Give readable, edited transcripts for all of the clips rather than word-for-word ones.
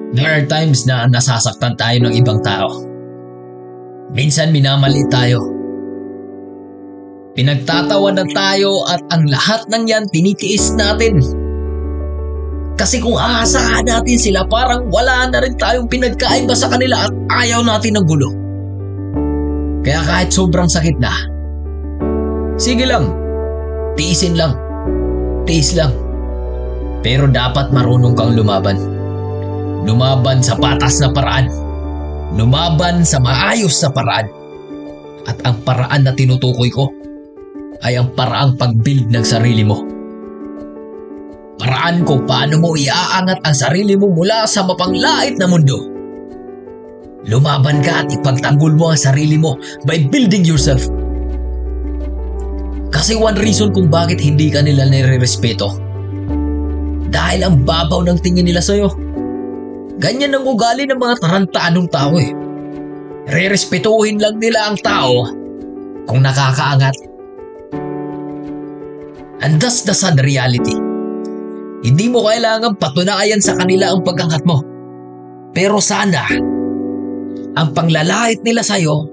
There are times na nasasaktan tayo ng ibang tao. Minsan minamali tayo. Pinagtatawanan tayo at ang lahat ng yan tinitiis natin. Kasi kung aasahan natin sila, parang wala na rin tayong pinagkaiba sa kanila at ayaw natin ng gulo. Kaya kahit sobrang sakit na, sige lang, tiisin lang, tiis lang. Pero dapat marunong kang lumaban. Lumaban sa patas na paraan. Lumaban sa maayos na paraan. At ang paraan na tinutukoy ko ay ang paraang pag-build ng sarili mo. Paraan kung paano mo iaangat ang sarili mo mula sa mapanglait na mundo. Lumaban ka at ipagtanggol mo ang sarili mo by building yourself. Kasi one reason kung bakit hindi ka nila nire-respeto, dahil ang babaw ng tingin nila sa'yo. Ganyan ang ugali ng mga tarantadong tao eh. Re-respetuhin lang nila ang tao kung nakakaangat. And that's the sad reality. Hindi mo kailangan patunayan sa kanila ang pag-angat mo. Pero sana, ang panglalait nila sa'yo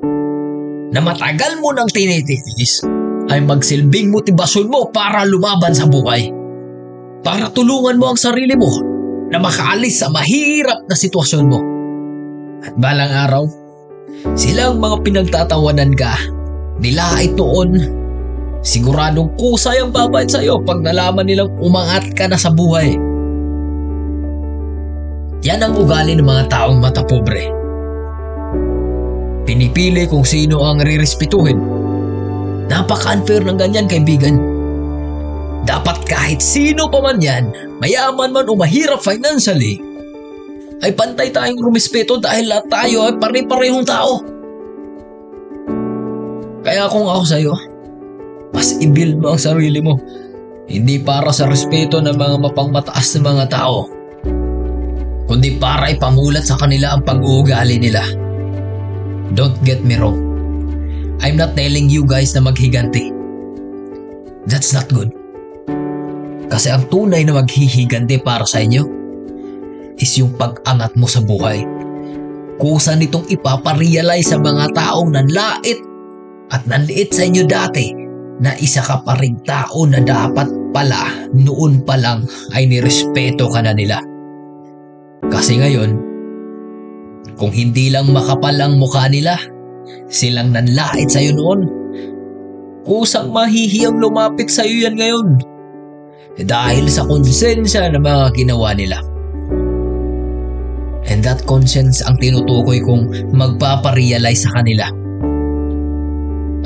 na matagal mo nang tinitiis ay magsilbing motibasyon mo para lumaban sa buhay. Para tulungan mo ang sarili mo na makaalis sa mahirap na sitwasyon mo. At balang araw, silang mga pinagtatawanan ka, nilait noon, siguradong kusay ang babayad sa'yo pag nalaman nilang umangat ka na sa buhay. Yan ang ugali ng mga taong matapobre. Pinipili kung sino ang rirespetuhin. Napaka-unfair ng ganyan, kaibigan. Dapat kahit sino pa man yan, mayaman man o mahirap financially, ay pantay tayong rumispeto dahil lahat tayo ay pare-parehong tao. Kaya kung ako sa'yo, mas i-build mo ang sarili mo. Hindi para sa respeto ng mga mapangmataas na mga tao, kundi para ipamulat sa kanila ang pag-uugali nila. Don't get me wrong. I'm not telling you guys na maghiganti. That's not good. Kasi ang tunay na maghihiganti para sa inyo is yung pag-angat mo sa buhay. Kusa nitong ipaparealize sa mga taong nanlait at nanliit sa inyo dati na isa ka pa ring tao na dapat pala noon pa lang ay nirespeto ka na nila. Kasi ngayon, kung hindi lang makapal ang mukha nila, silang nanlait sa'yo noon, kusang mahihiyang lumapit sa'yo yan ngayon. Dahil sa konsensya ng mga ginawa nila. And that conscience ang tinutukoy kong magpaparealize sa kanila.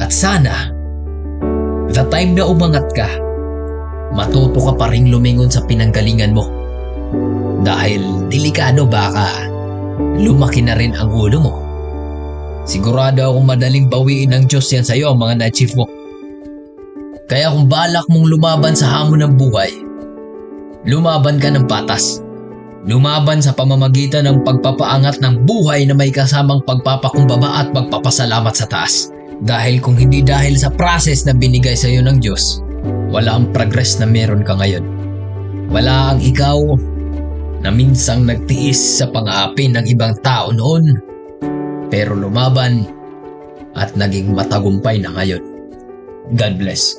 At sana, the time na umangat ka, matuto ka pa rin lumingon sa pinanggalingan mo. Dahil delikado baka lumaki na rin ang ulo mo. Sigurado akong madaling bawiin ng Diyos yan sa'yo ang mga na-achieve mo. Kaya kung balak mong lumaban sa hamon ng buhay, lumaban ka ng patas. Lumaban sa pamamagitan ng pagpapaangat ng buhay na may kasamang pagpapakumbaba at pagpapasalamat sa taas. Dahil kung hindi dahil sa process na binigay sa iyo ng Diyos, wala ang progress na meron ka ngayon. Wala ang ikaw na minsang nagtiis sa pang-aapi ng ibang tao noon, pero lumaban at naging matagumpay na ngayon. God bless.